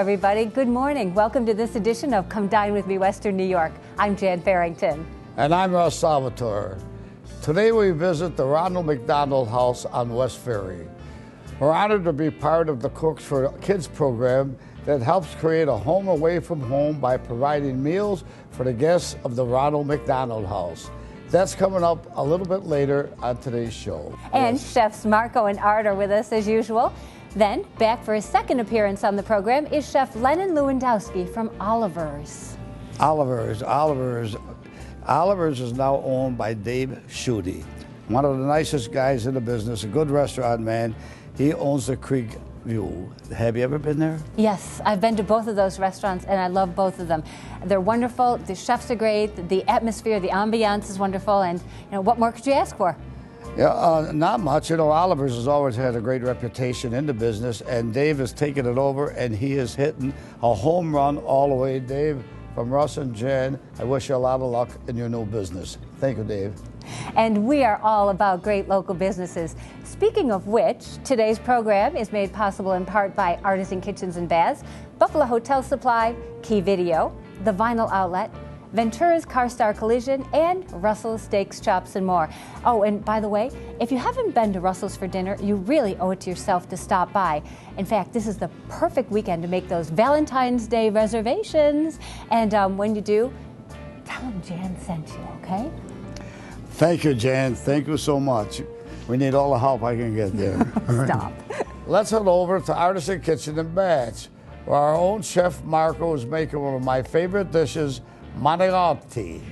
everybody. Good morning. Welcome to this edition of Come Dine With Me, Western New York. I'm Jan Farrington. And I'm Russ Salvatore. Today we visit the Ronald McDonald House on West Ferry. We're honored to be part of the Cooks for Kids program that helps create a home away from home by providing meals for the guests of the Ronald McDonald House. That's coming up a little bit later on today's show. And Chefs Marco and Art are with us as usual. Then, back for his second appearance on the program is Chef Lennon Lewandowski from Oliver's. Oliver's is now owned by Dave Schutte, one of the nicest guys in the business, a good restaurant man. He owns the Creek View. Have you ever been there? Yes, I've been to both of those restaurants and I love both of them. They're wonderful, the chefs are great, the atmosphere, the ambiance is wonderful, and what more could you ask for? Yeah, not much. Oliver's has always had a great reputation in the business, and Dave has taken it over, and he is hitting a home run all the way. Dave, from Russ and Jen, I wish you a lot of luck in your new business. Thank you, Dave. And we are all about great local businesses. Speaking of which, today's program is made possible in part by Artisan Kitchens and Baths, Buffalo Hotel Supply, Key Video, The Vinyl Outlet, Ventura's Car Star Collision, and Russell's Steaks, Chops, and more. Oh, and by the way, if you haven't been to Russell's for dinner, you really owe it to yourself to stop by. In fact, this is the perfect weekend to make those Valentine's Day reservations. And when you do, tell them Jan sent you, okay? Thank you, Jan. Thank you so much. We need all the help I can get there. Stop. Let's head over to Artisan Kitchen and Baths, where our own Chef Marco is making one of my favorite dishes, manicotti.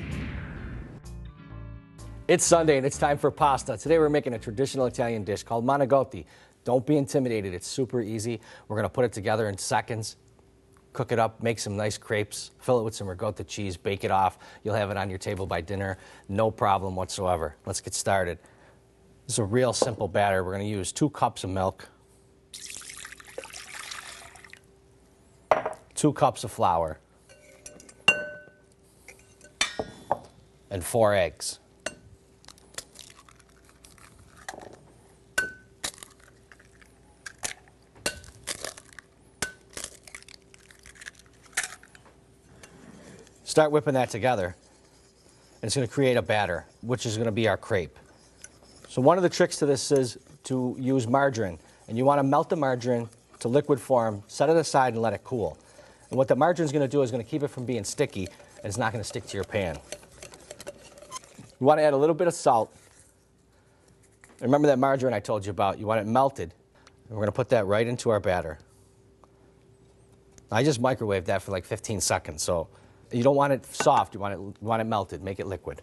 It's Sunday and it's time for pasta. Today we're making a traditional Italian dish called manicotti. Don't be intimidated, it's super easy. We're gonna put it together in seconds, cook it up, make some nice crepes, fill it with some ricotta cheese, bake it off. You'll have it on your table by dinner, no problem whatsoever. Let's get started. This is a real simple batter. We're gonna use 2 cups of milk, 2 cups of flour, and 4 eggs. Start whipping that together. And it's going to create a batter, which is going to be our crepe. So one of the tricks to this is to use margarine. And you want to melt the margarine to liquid form, set it aside, and let it cool. And what the margarine is going to do is going to keep it from being sticky, and it's not going to stick to your pan. You want to add a little bit of salt. Remember that margarine I told you about? You want it melted. And we're going to put that right into our batter. I just microwaved that for like 15 seconds, so you don't want it soft. You want it melted. Make it liquid.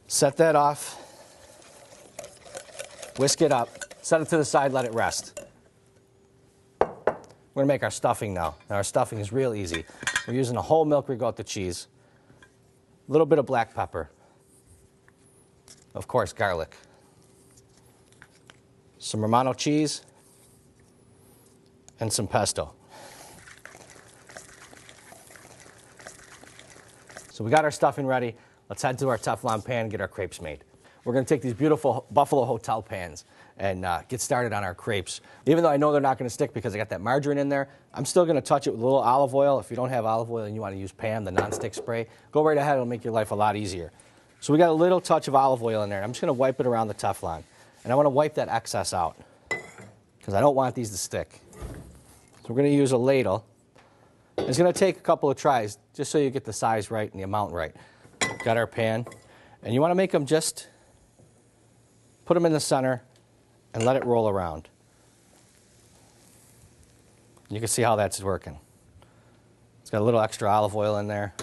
Set that off. Whisk it up. Set it to the side. Let it rest. We're going to make our stuffing now. Now our stuffing is real easy. We're using a whole milk ricotta cheese. A little bit of black pepper, of course garlic, some Romano cheese, and some pesto. So we got our stuffing ready. Let's head to our Teflon pan and get our crepes made. We're going to take these beautiful Buffalo Hotel pans and get started on our crepes. Even though I know they're not going to stick because I got that margarine in there, I'm still going to touch it with a little olive oil. If you don't have olive oil and you want to use Pam, the nonstick spray, go right ahead. It'll make your life a lot easier. So we got a little touch of olive oil in there. I'm just going to wipe it around the Teflon. And I want to wipe that excess out because I don't want these to stick. So we're going to use a ladle. It's going to take a couple of tries just so you get the size right and the amount right. Got our pan. And you want to make them just, put them in the center and let it roll around. You can see how that's working. It's got a little extra olive oil in there.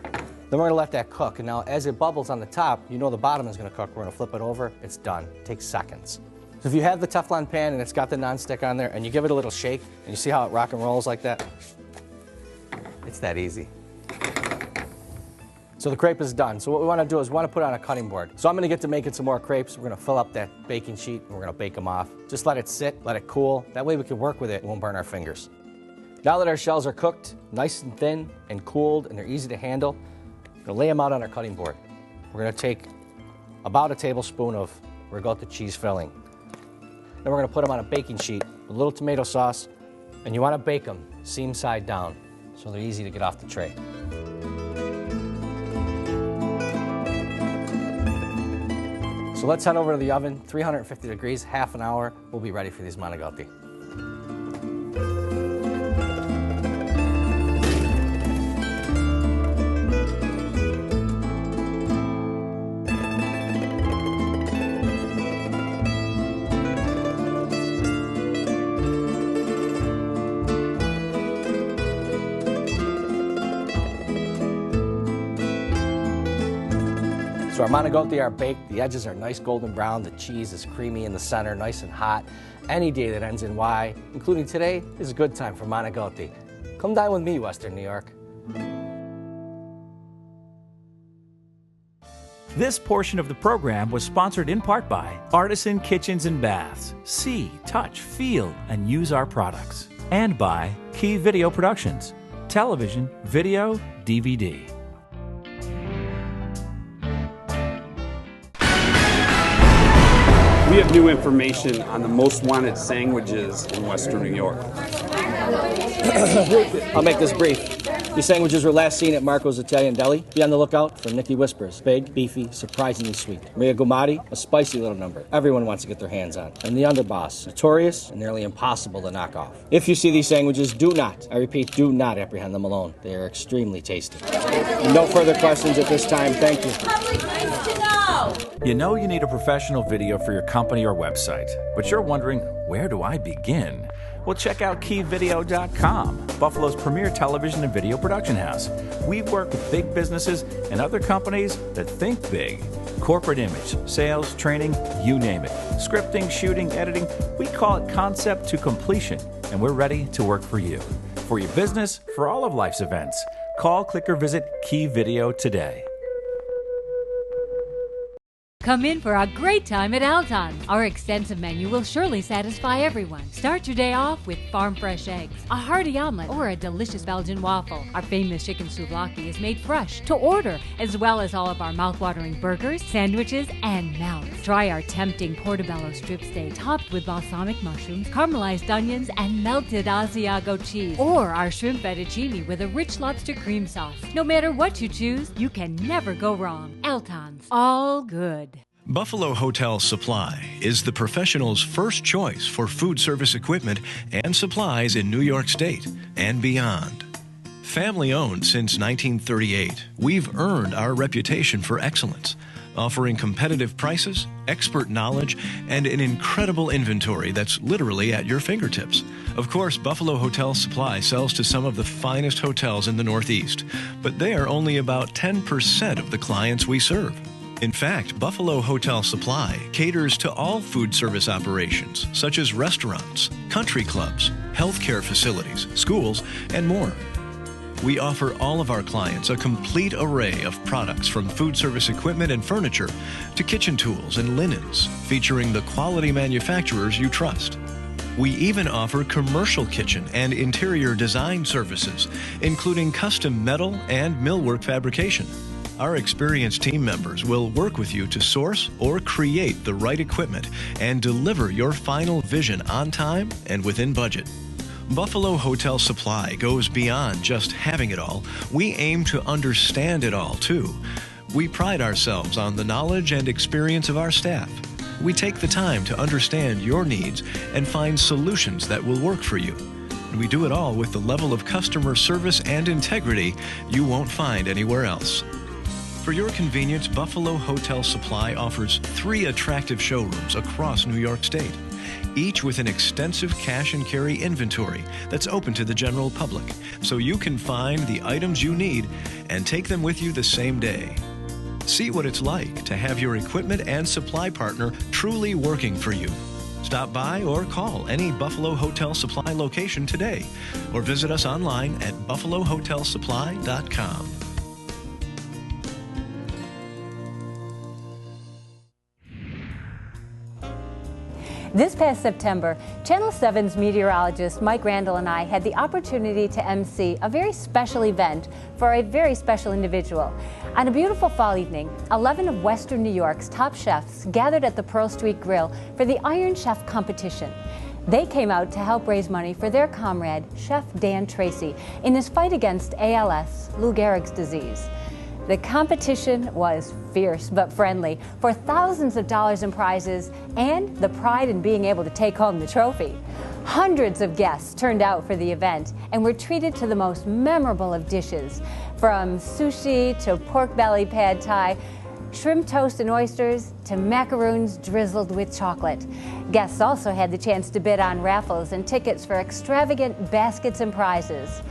Then we're going to let that cook. And now as it bubbles on the top, you know the bottom is going to cook. We're going to flip it over. It's done. It takes seconds. So if you have the Teflon pan and it's got the nonstick on there and you give it a little shake and you see how it rock and rolls like that, it's that easy. So the crepe is done. So what we want to do is we want to put it on a cutting board. So I'm going to get to making some more crepes. We're going to fill up that baking sheet and we're going to bake them off. Just let it sit, let it cool. That way we can work with it and won't burn our fingers. Now that our shells are cooked, nice and thin and cooled and they're easy to handle, we're going to lay them out on our cutting board. We're going to take about a tablespoon of ricotta cheese filling. Then we're going to put them on a baking sheet with a little tomato sauce, And you want to bake them seam side down so they're easy to get off the tray. So let's head over to the oven, 350 degrees, half an hour. We'll be ready for these manicotti. So our manicotti are baked, the edges are nice golden brown, the cheese is creamy in the center, nice and hot. Any day that ends in Y, including today, is a good time for manicotti. Come dine with me, Western New York. This portion of the program was sponsored in part by Artisan Kitchens and Baths. See, touch, feel, and use our products. And by Key Video Productions, television, video, DVD. We have new information on the most wanted sandwiches in Western New York. I'll make this brief. These sandwiches were last seen at Marco's Italian Deli. Be on the lookout for Nikki Whispers. Big, beefy, surprisingly sweet. Maria Gumati, a spicy little number. Everyone wants to get their hands on. And the Underboss, notorious and nearly impossible to knock off. If you see these sandwiches, do not, I repeat, do not apprehend them alone. They are extremely tasty. And no further questions at this time. Thank you. Public needs to know. You know you need a professional video for your company or website, but you're wondering, where do I begin? Well, check out keyvideo.com, Buffalo's premier television and video production house. We work with big businesses and other companies that think big. Corporate image, sales, training, you name it. Scripting, shooting, editing, we call it concept to completion, and we're ready to work for you. For your business, for all of life's events. Call, click, or visit Key Video today. Come in for a great time at Alton. Our extensive menu will surely satisfy everyone. Start your day off with farm fresh eggs, a hearty omelet, or a delicious Belgian waffle. Our famous chicken souvlaki is made fresh to order, as well as all of our mouth-watering burgers, sandwiches, and melts. Try our tempting portobello strip steak topped with balsamic mushrooms, caramelized onions, and melted Asiago cheese. Or our shrimp fettuccine with a rich lobster cream sauce. No matter what you choose, you can never go wrong. Alton's, all good. Buffalo Hotel Supply is the professional's first choice for food service equipment and supplies in New York State and beyond. Family owned since 1938, we've earned our reputation for excellence, offering competitive prices, expert knowledge, and an incredible inventory that's literally at your fingertips. Of course, Buffalo Hotel Supply sells to some of the finest hotels in the Northeast, but they are only about 10% of the clients we serve. In fact, Buffalo Hotel Supply caters to all food service operations, such as restaurants, country clubs, healthcare facilities, schools, and more. We offer all of our clients a complete array of products from food service equipment and furniture to kitchen tools and linens, featuring the quality manufacturers you trust. We even offer commercial kitchen and interior design services, including custom metal and millwork fabrication. Our experienced team members will work with you to source or create the right equipment and deliver your final vision on time and within budget. Buffalo Hotel Supply goes beyond just having it all. We aim to understand it all, too. We pride ourselves on the knowledge and experience of our staff. We take the time to understand your needs and find solutions that will work for you. And we do it all with the level of customer service and integrity you won't find anywhere else. For your convenience, Buffalo Hotel Supply offers 3 attractive showrooms across New York State, each with an extensive cash and carry inventory that's open to the general public, so you can find the items you need and take them with you the same day. See what it's like to have your equipment and supply partner truly working for you. Stop by or call any Buffalo Hotel Supply location today, or visit us online at buffalohotelsupply.com. This past September, Channel 7's meteorologist Mike Randall and I had the opportunity to MC a very special event for a very special individual. On a beautiful fall evening, 11 of Western New York's top chefs gathered at the Pearl Street Grill for the Iron Chef competition. They came out to help raise money for their comrade, Chef Dan Tracy, in his fight against ALS, Lou Gehrig's disease. The competition was fierce but friendly for thousands of dollars in prizes and the pride in being able to take home the trophy. Hundreds of guests turned out for the event and were treated to the most memorable of dishes, from sushi to pork belly pad thai, shrimp toast and oysters, to macaroons drizzled with chocolate. Guests also had the chance to bid on raffles and tickets for extravagant baskets and prizes.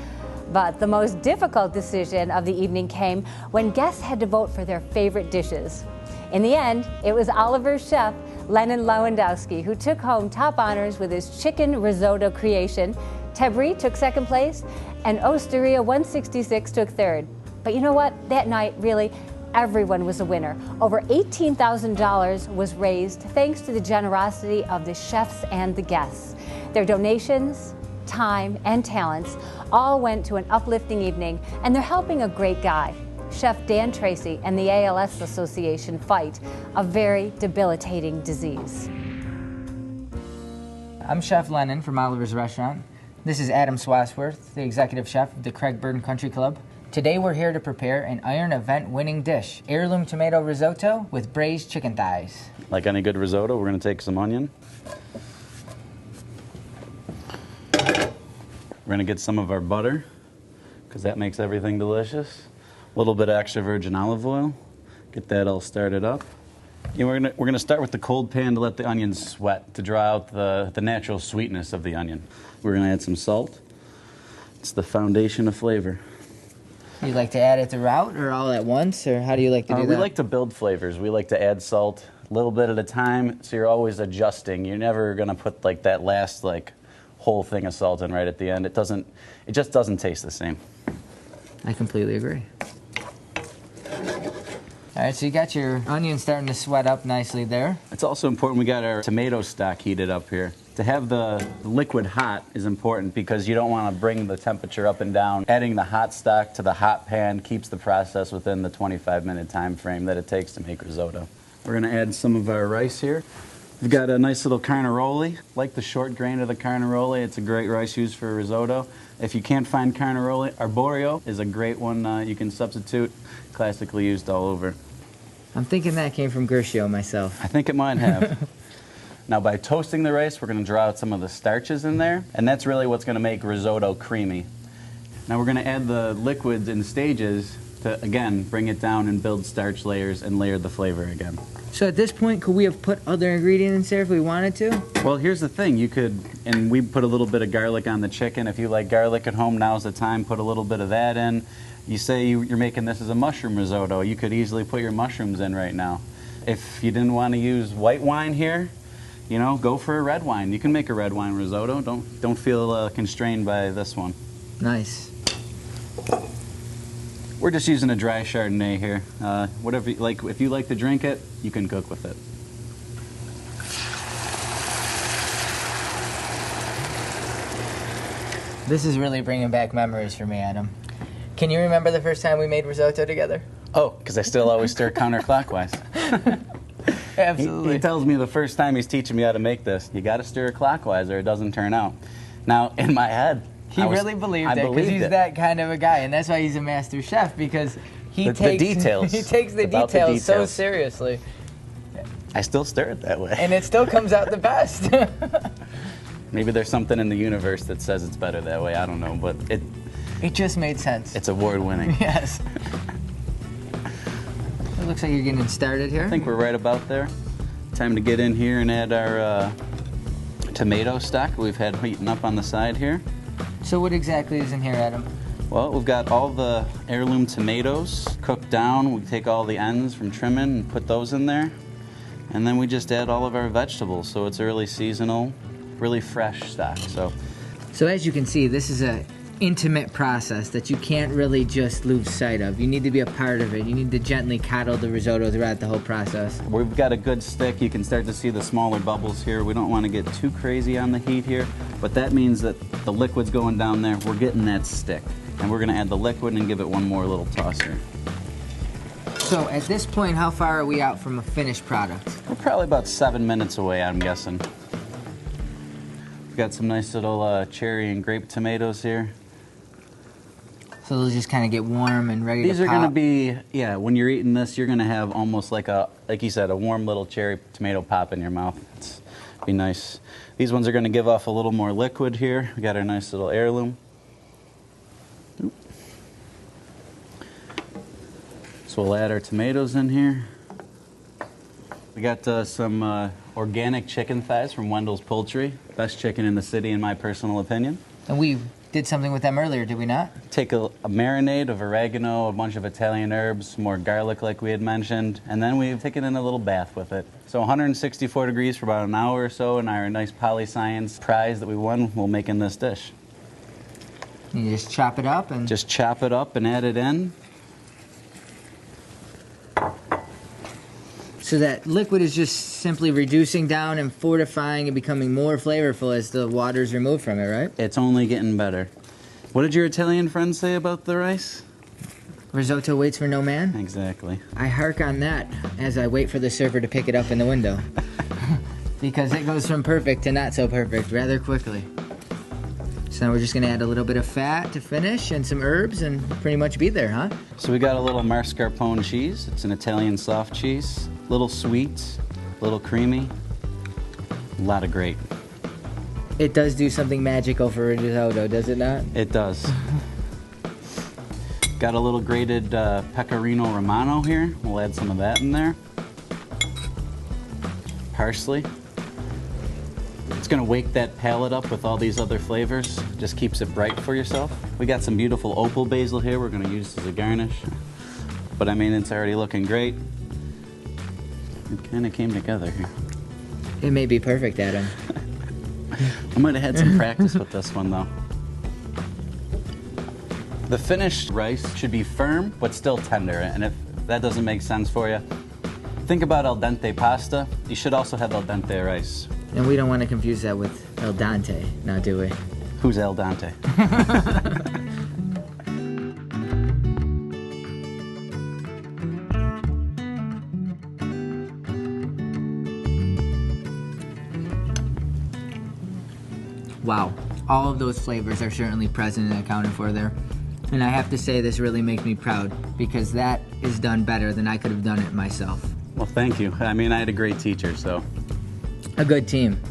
But the most difficult decision of the evening came when guests had to vote for their favorite dishes. In the end, it was Oliver's chef, Lennon Lewandowski, who took home top honors with his chicken risotto creation. Tebri took second place, and Osteria 166 took third. But you know what? That night, really, everyone was a winner. Over $18,000 was raised thanks to the generosity of the chefs and the guests. Their donations, time, and talents all went to an uplifting evening, and they're helping a great guy, Chef Dan Tracy, and the ALS Association fight a very debilitating disease. I'm Chef Lennon from Oliver's Restaurant. This is Adam Swasworth, the executive chef of the Craigburn Country Club. Today we're here to prepare an Iron Event winning dish, heirloom tomato risotto with braised chicken thighs. Like any good risotto, we're going to take some onion. We're going to get some of our butter, because that makes everything delicious. A little bit of extra virgin olive oil. Get that all started up. And we're going to start with the cold pan to let the onions sweat, to draw out the natural sweetness of the onion. We're going to add some salt. It's the foundation of flavor. You like to add it throughout or all at once, or how do you like to do that? We like to build flavors. We like to add salt a little bit at a time, so you're always adjusting. You're never going to put like that last whole thing of salt in right at the end. It just doesn't taste the same. I completely agree. All right, so you got your onion starting to sweat up nicely there. It's also important we got our tomato stock heated up here. To have the liquid hot is important because you don't want to bring the temperature up and down. Adding the hot stock to the hot pan keeps the process within the 25-minute time frame that it takes to make risotto. We're going to add some of our rice here. We've got a nice little carnaroli. Like the short grain of the carnaroli, it's a great rice used for risotto. If you can't find carnaroli, arborio is a great one you can substitute. Classically used all over. I'm thinking that came from Gershio myself. I think it might have. Now, by toasting the rice, we're going to draw out some of the starches in there, and that's really what's going to make risotto creamy. Now we're going to add the liquids in stages to, again, bring it down and build starch layers and layer the flavor again. So at this point, could we have put other ingredients there if we wanted to? Well, here's the thing. You could, and we put a little bit of garlic on the chicken. If you like garlic at home, now's the time. Put a little bit of that in. You say you're making this as a mushroom risotto. You could easily put your mushrooms in right now. If you didn't want to use white wine here, you know, go for a red wine. You can make a red wine risotto. Don't feel constrained by this one. Nice. We're just using a dry Chardonnay here. Whatever you like. If you like to drink it, you can cook with it. This is really bringing back memories for me, Adam. Can you remember the first time we made risotto together? Oh, because I still always stir counterclockwise. Absolutely. He tells me the first time he's teaching me how to make this, you got to stir it clockwise or it doesn't turn out. Now, in my head, he really believed it because he's that kind of a guy, and that's why he's a master chef, because he takes the details. He takes the details so seriously. I still stir it that way. And it still comes out the best. Maybe there's something in the universe that says it's better that way. I don't know, but it just made sense. It's award-winning. Yes. It looks like you're getting started here. I think we're right about there. Time to get in here and add our tomato stock we've had heating up on the side here. So what exactly is in here, Adam? Well, we've got all the heirloom tomatoes cooked down. We take all the ends from trimming and put those in there. And then we just add all of our vegetables. So it's a really seasonal, really fresh stock. So as you can see, this is an intimate process that you can't really just lose sight of. You need to be a part of it. You need to gently coddle the risotto throughout the whole process. We've got a good stick. You can start to see the smaller bubbles here. We don't want to get too crazy on the heat here, but that means that the liquid's going down there. We're getting that stick. And we're going to add the liquid and give it one more little toss here. So at this point, how far are we out from a finished product? We're probably about 7 minutes away, I'm guessing. We got some nice little cherry and grape tomatoes here. So they'll just kind of get warm and ready These to are pop. going to be, yeah, when you're eating this, you're going to have almost like you said, a warm little cherry tomato pop in your mouth. It's be nice. These ones are going to give off a little more liquid here. We got our nice little heirloom. Oop. So we'll add our tomatoes in here. We got some organic chicken thighs from Wendell's Poultry. Best chicken in the city, in my personal opinion. And we did something with them earlier, did we not? Take a marinade of oregano, a bunch of Italian herbs, more garlic like we had mentioned, and then we've taken in a little bath with it. So 164 degrees for about an hour or so, and our nice Poli-Science prize that we won will make in this dish. You just chop it up and... Just chop it up and add it in. So that liquid is just simply reducing down and fortifying and becoming more flavorful as the water's removed from it, right? It's only getting better. What did your Italian friend say about the rice? Risotto waits for no man? Exactly. I hark on that as I wait for the server to pick it up in the window. Because it goes from perfect to not so perfect rather quickly. So now we're just going to add a little bit of fat to finish and some herbs and pretty much be there, huh? So we got a little mascarpone cheese. It's an Italian soft cheese. Little sweet, little creamy, a lot of great. It does do something magical for risotto, does it not? It does. Got a little grated pecorino romano here. We'll add some of that in there. Parsley. It's gonna wake that palate up with all these other flavors. Just keeps it bright for yourself. We got some beautiful opal basil here we're gonna use as a garnish. But I mean, it's already looking great. It kind of came together here. It may be perfect, Adam. I might have had some practice with this one, though. The finished rice should be firm, but still tender. And if that doesn't make sense for you, think about al dente pasta. You should also have al dente rice. And we don't want to confuse that with al dente, now do we? Who's al dente? Wow, all of those flavors are certainly present and accounted for there. And I have to say this really makes me proud because that is done better than I could have done it myself. Well, thank you. I mean, I had a great teacher, so. A good team.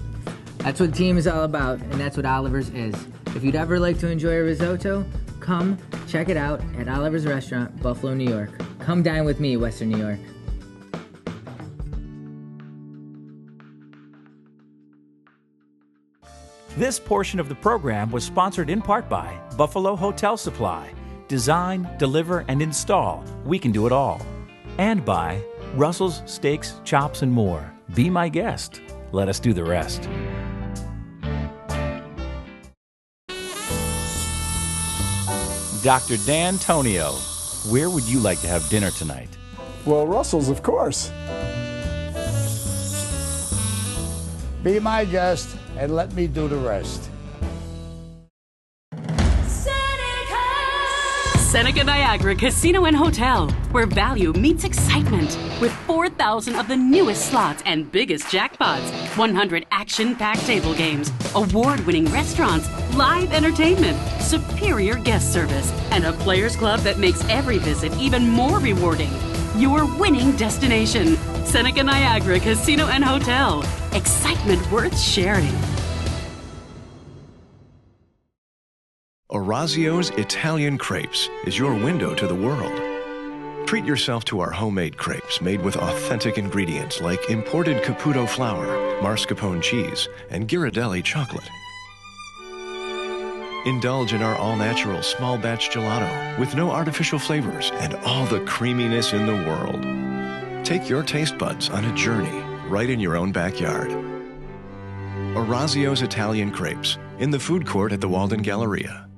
That's what team is all about, and that's what Oliver's is. If you'd ever like to enjoy a risotto, come check it out at Oliver's Restaurant, Buffalo, New York. Come dine with me, Western New York. This portion of the program was sponsored in part by Buffalo Hotel Supply. Design, deliver, and install. We can do it all. And by Russell's Steaks, Chops, and more. Be my guest. Let us do the rest. Dr. Dan Tonio, where would you like to have dinner tonight? Well, Russell's, of course. Be my guest and let me do the rest. Seneca Niagara Casino and Hotel, where value meets excitement. With 4,000 of the newest slots and biggest jackpots, 100 action-packed table games, award-winning restaurants, live entertainment, superior guest service, and a players club that makes every visit even more rewarding. Your winning destination, Seneca Niagara Casino and Hotel. Excitement worth sharing. Orazio's Italian Crepes is your window to the world. Treat yourself to our homemade crepes made with authentic ingredients like imported Caputo flour, mascarpone cheese, and Ghirardelli chocolate. Indulge in our all-natural small batch gelato with no artificial flavors and all the creaminess in the world. Take your taste buds on a journey right in your own backyard. Orazio's Italian Crepes in the food court at the Walden Galleria.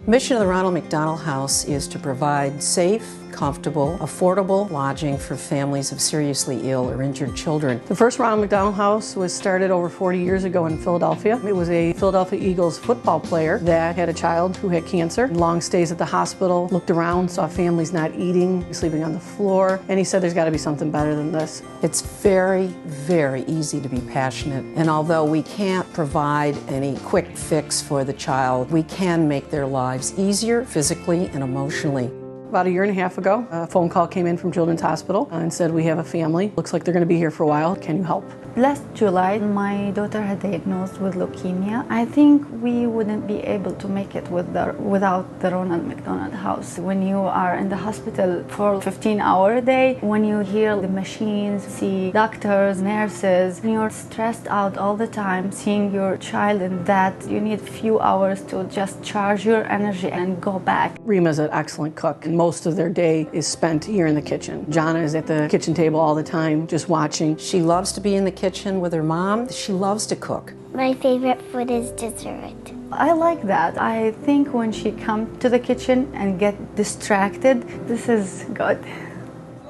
The mission of the Ronald McDonald House is to provide safe, comfortable, affordable lodging for families of seriously ill or injured children. The first Ronald McDonald House was started over 40 years ago in Philadelphia. It was a Philadelphia Eagles football player that had a child who had cancer. Long stays at the hospital, looked around, saw families not eating, sleeping on the floor, and he said there's got to be something better than this. It's very, very easy to be passionate, and although we can't provide any quick fix for the child, we can make their lives easier physically and emotionally. About a year and a half ago, a phone call came in from Children's Hospital and said, we have a family. Looks like they're going to be here for a while. Can you help? Last July, my daughter had diagnosed with leukemia. I think we wouldn't be able to make it without the Ronald McDonald House. When you are in the hospital for 15 hours a day, when you hear the machines, see doctors, nurses, and you're stressed out all the time, seeing your child in that, you need a few hours to just charge your energy and go back. Rima's an excellent cook, and most of their day is spent here in the kitchen. Jana is at the kitchen table all the time, just watching. She loves to be in the kitchen with her mom. She loves to cook. My favorite food is dessert. I like that. I think when she comes to the kitchen and get distracted, this is good.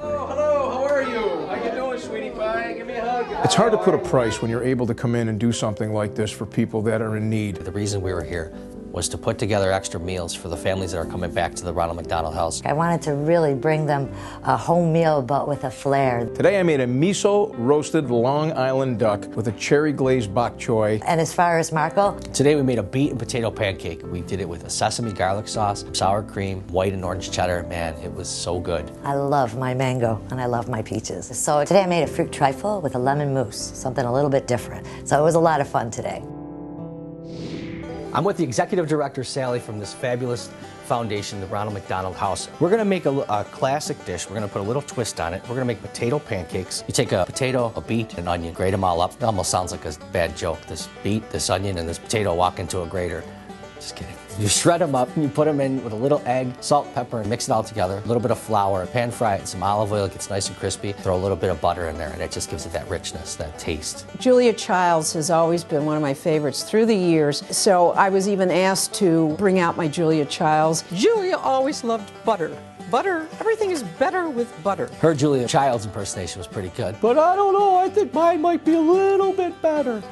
Hello, how are you? How you doing, sweetie pie? Give me a hug. It's hard to put a price when you're able to come in and do something like this for people that are in need. The reason we were here was to put together extra meals for the families that are coming back to the Ronald McDonald House. I wanted to really bring them a home meal, but with a flair. Today I made a miso roasted Long Island duck with a cherry glazed bok choy. And as far as Marco? Today we made a beet and potato pancake. We did it with a sesame garlic sauce, sour cream, white and orange cheddar. Man, it was so good. I love my mango and I love my peaches. So today I made a fruit trifle with a lemon mousse, something a little bit different. So it was a lot of fun today. I'm with the executive director, Sally, from this fabulous foundation, the Ronald McDonald House. We're gonna make a classic dish. We're gonna put a little twist on it. We're gonna make potato pancakes. You take a potato, a beet, an onion, grate them all up. It almost sounds like a bad joke. This beet, this onion, and this potato walk into a grater. Just kidding. You shred them up and you put them in with a little egg, salt, pepper, and mix it all together. A little bit of flour, pan fry it, some olive oil, it gets nice and crispy. Throw a little bit of butter in there and it just gives it that richness, that taste. Julia Childs has always been one of my favorites through the years, so I was even asked to bring out my Julia Childs. Julia always loved butter. Butter, everything is better with butter. Her Julia Childs impersonation was pretty good. But I don't know, I think mine might be a little bit better.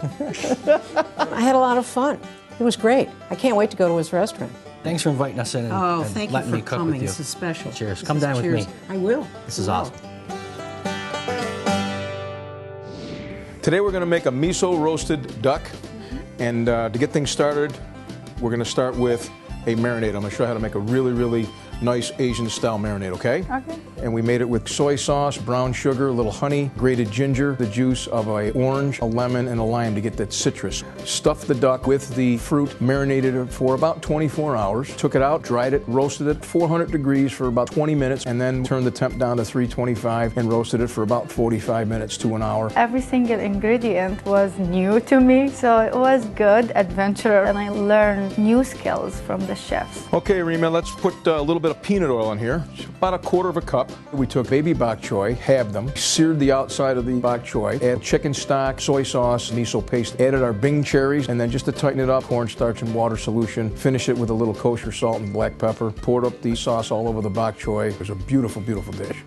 I had a lot of fun. It was great. I can't wait to go to his restaurant. Thanks for inviting us in and thank letting you me for cook coming. with you. This is special. Cheers. Come dine with me. I will. This is awesome. Today we're going to make a miso roasted duck, and to get things started, we're going to start with a marinade. I'm going to show you how to make a really, really nice Asian style marinade, okay? Okay. And we made it with soy sauce, brown sugar, a little honey, grated ginger, the juice of an orange, a lemon, and a lime to get that citrus. Stuffed the duck with the fruit, marinated it for about 24 hours, took it out, dried it, roasted it 400 degrees for about 20 minutes, and then turned the temp down to 325 and roasted it for about 45 minutes to an hour. Every single ingredient was new to me, so it was good adventure, and I learned new skills from the chefs. Okay, Rima, let's put a little bit of peanut oil in here, about a quarter of a cup. We took baby bok choy, halved them, seared the outside of the bok choy, add chicken stock, soy sauce, miso paste, added our Bing cherries, and then just to tighten it up, cornstarch and water solution. Finish it with a little kosher salt and black pepper. Poured up the sauce all over the bok choy. It was a beautiful, beautiful dish.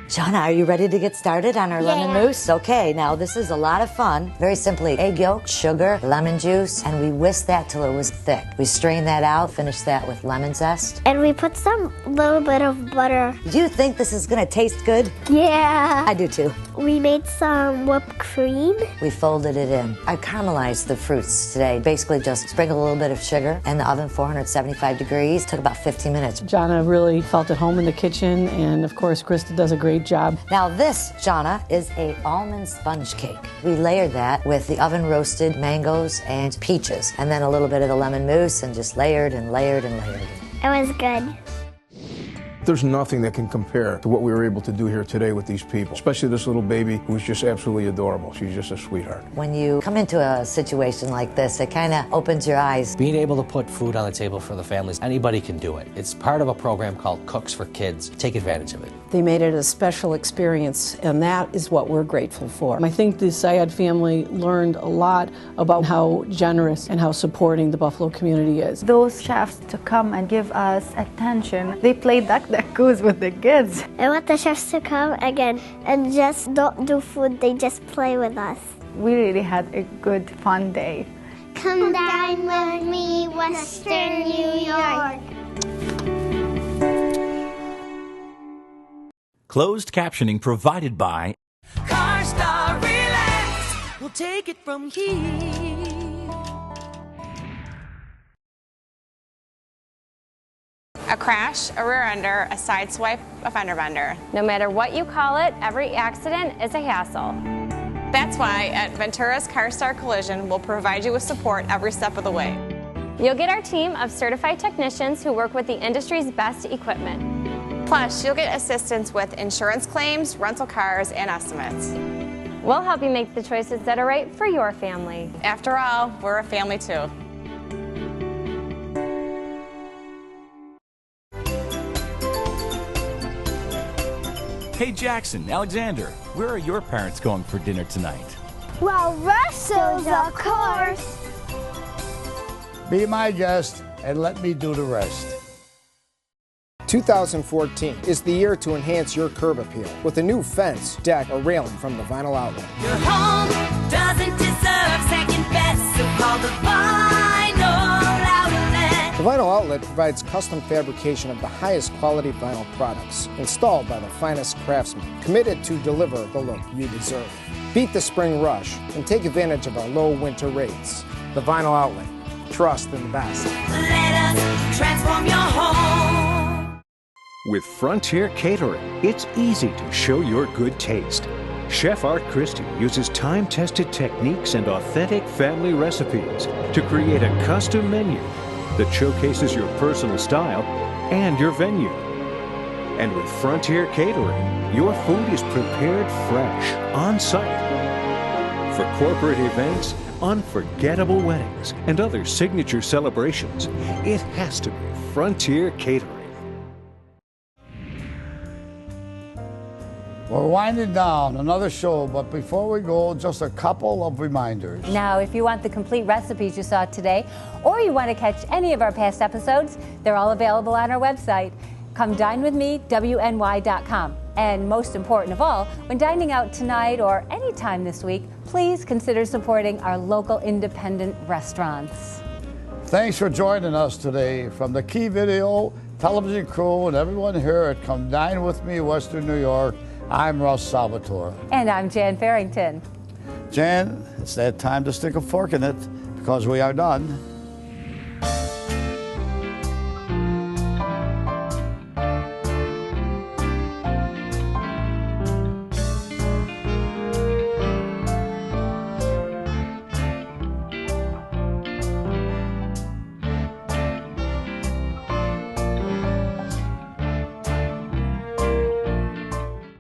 Shauna, are you ready to get started on our lemon mousse? Okay, now this is a lot of fun. Very simply, egg yolk, sugar, lemon juice, and we whisked that till it was thick. We strained that out, finished that with lemon zest. And we put some little bit of butter. Do you think this is gonna taste good? Yeah. I do too. We made some whipped cream. We folded it in. I caramelized the fruits today. Basically just sprinkled a little bit of sugar in the oven, 475 degrees. Took about 15 minutes. Jana really felt at home in the kitchen, and of course Krista does a great job. Now this, Jana, is a almond sponge cake. We layered that with the oven roasted mangoes and peaches, and then a little bit of the lemon mousse, and just layered and layered and layered. It was good. There's nothing that can compare to what we were able to do here today with these people, especially this little baby who's just absolutely adorable. She's just a sweetheart. When you come into a situation like this, it kind of opens your eyes. Being able to put food on the table for the families, anybody can do it. It's part of a program called Cooks for Kids. Take advantage of it. They made it a special experience, and that is what we're grateful for. I think the Syed family learned a lot about how generous and how supporting the Buffalo community is. Those chefs to come and give us attention. They played duck goose with the kids. I want the chefs to come again and just don't do food, they just play with us. We really had a good, fun day. Come dine with me, Western New York. Closed captioning provided by CarStar Relax. We'll take it from here. A crash, a rear ender, a side swipe, a fender bender. No matter what you call it, every accident is a hassle. That's why at Ventura's CarStar Collision, we'll provide you with support every step of the way. You'll get our team of certified technicians who work with the industry's best equipment. Plus, you'll get assistance with insurance claims, rental cars, and estimates. We'll help you make the choices that are right for your family. After all, we're a family too. Hey Jackson, Alexander, where are your parents going for dinner tonight? Well, Russell's, of course. Be my guest and let me do the rest. 2014 is the year to enhance your curb appeal with a new fence, deck, or railing from the Vinyl Outlet. Your home doesn't deserve second best, so call the Vinyl Outlet. The Vinyl Outlet provides custom fabrication of the highest quality vinyl products, installed by the finest craftsmen, committed to deliver the look you deserve. Beat the spring rush and take advantage of our low winter rates. The Vinyl Outlet. Trust in the best. Let us transform your home. With Frontier Catering, it's easy to show your good taste. Chef Art Christie uses time-tested techniques and authentic family recipes to create a custom menu that showcases your personal style and your venue. And with Frontier Catering, your food is prepared fresh, on-site. For corporate events, unforgettable weddings, and other signature celebrations, it has to be Frontier Catering. We're winding down another show, but before we go, just a couple of reminders. Now, if you want the complete recipes you saw today, or you want to catch any of our past episodes, they're all available on our website. Come dine with me, WNY.com. And most important of all, when dining out tonight or any time this week, please consider supporting our local independent restaurants. Thanks for joining us today. From the Key Video, television crew, and everyone here at Come Dine With Me, Western New York, I'm Russ Salvatore. And I'm Jan Farrington. Jan, it's that time to stick a fork in it because we are done.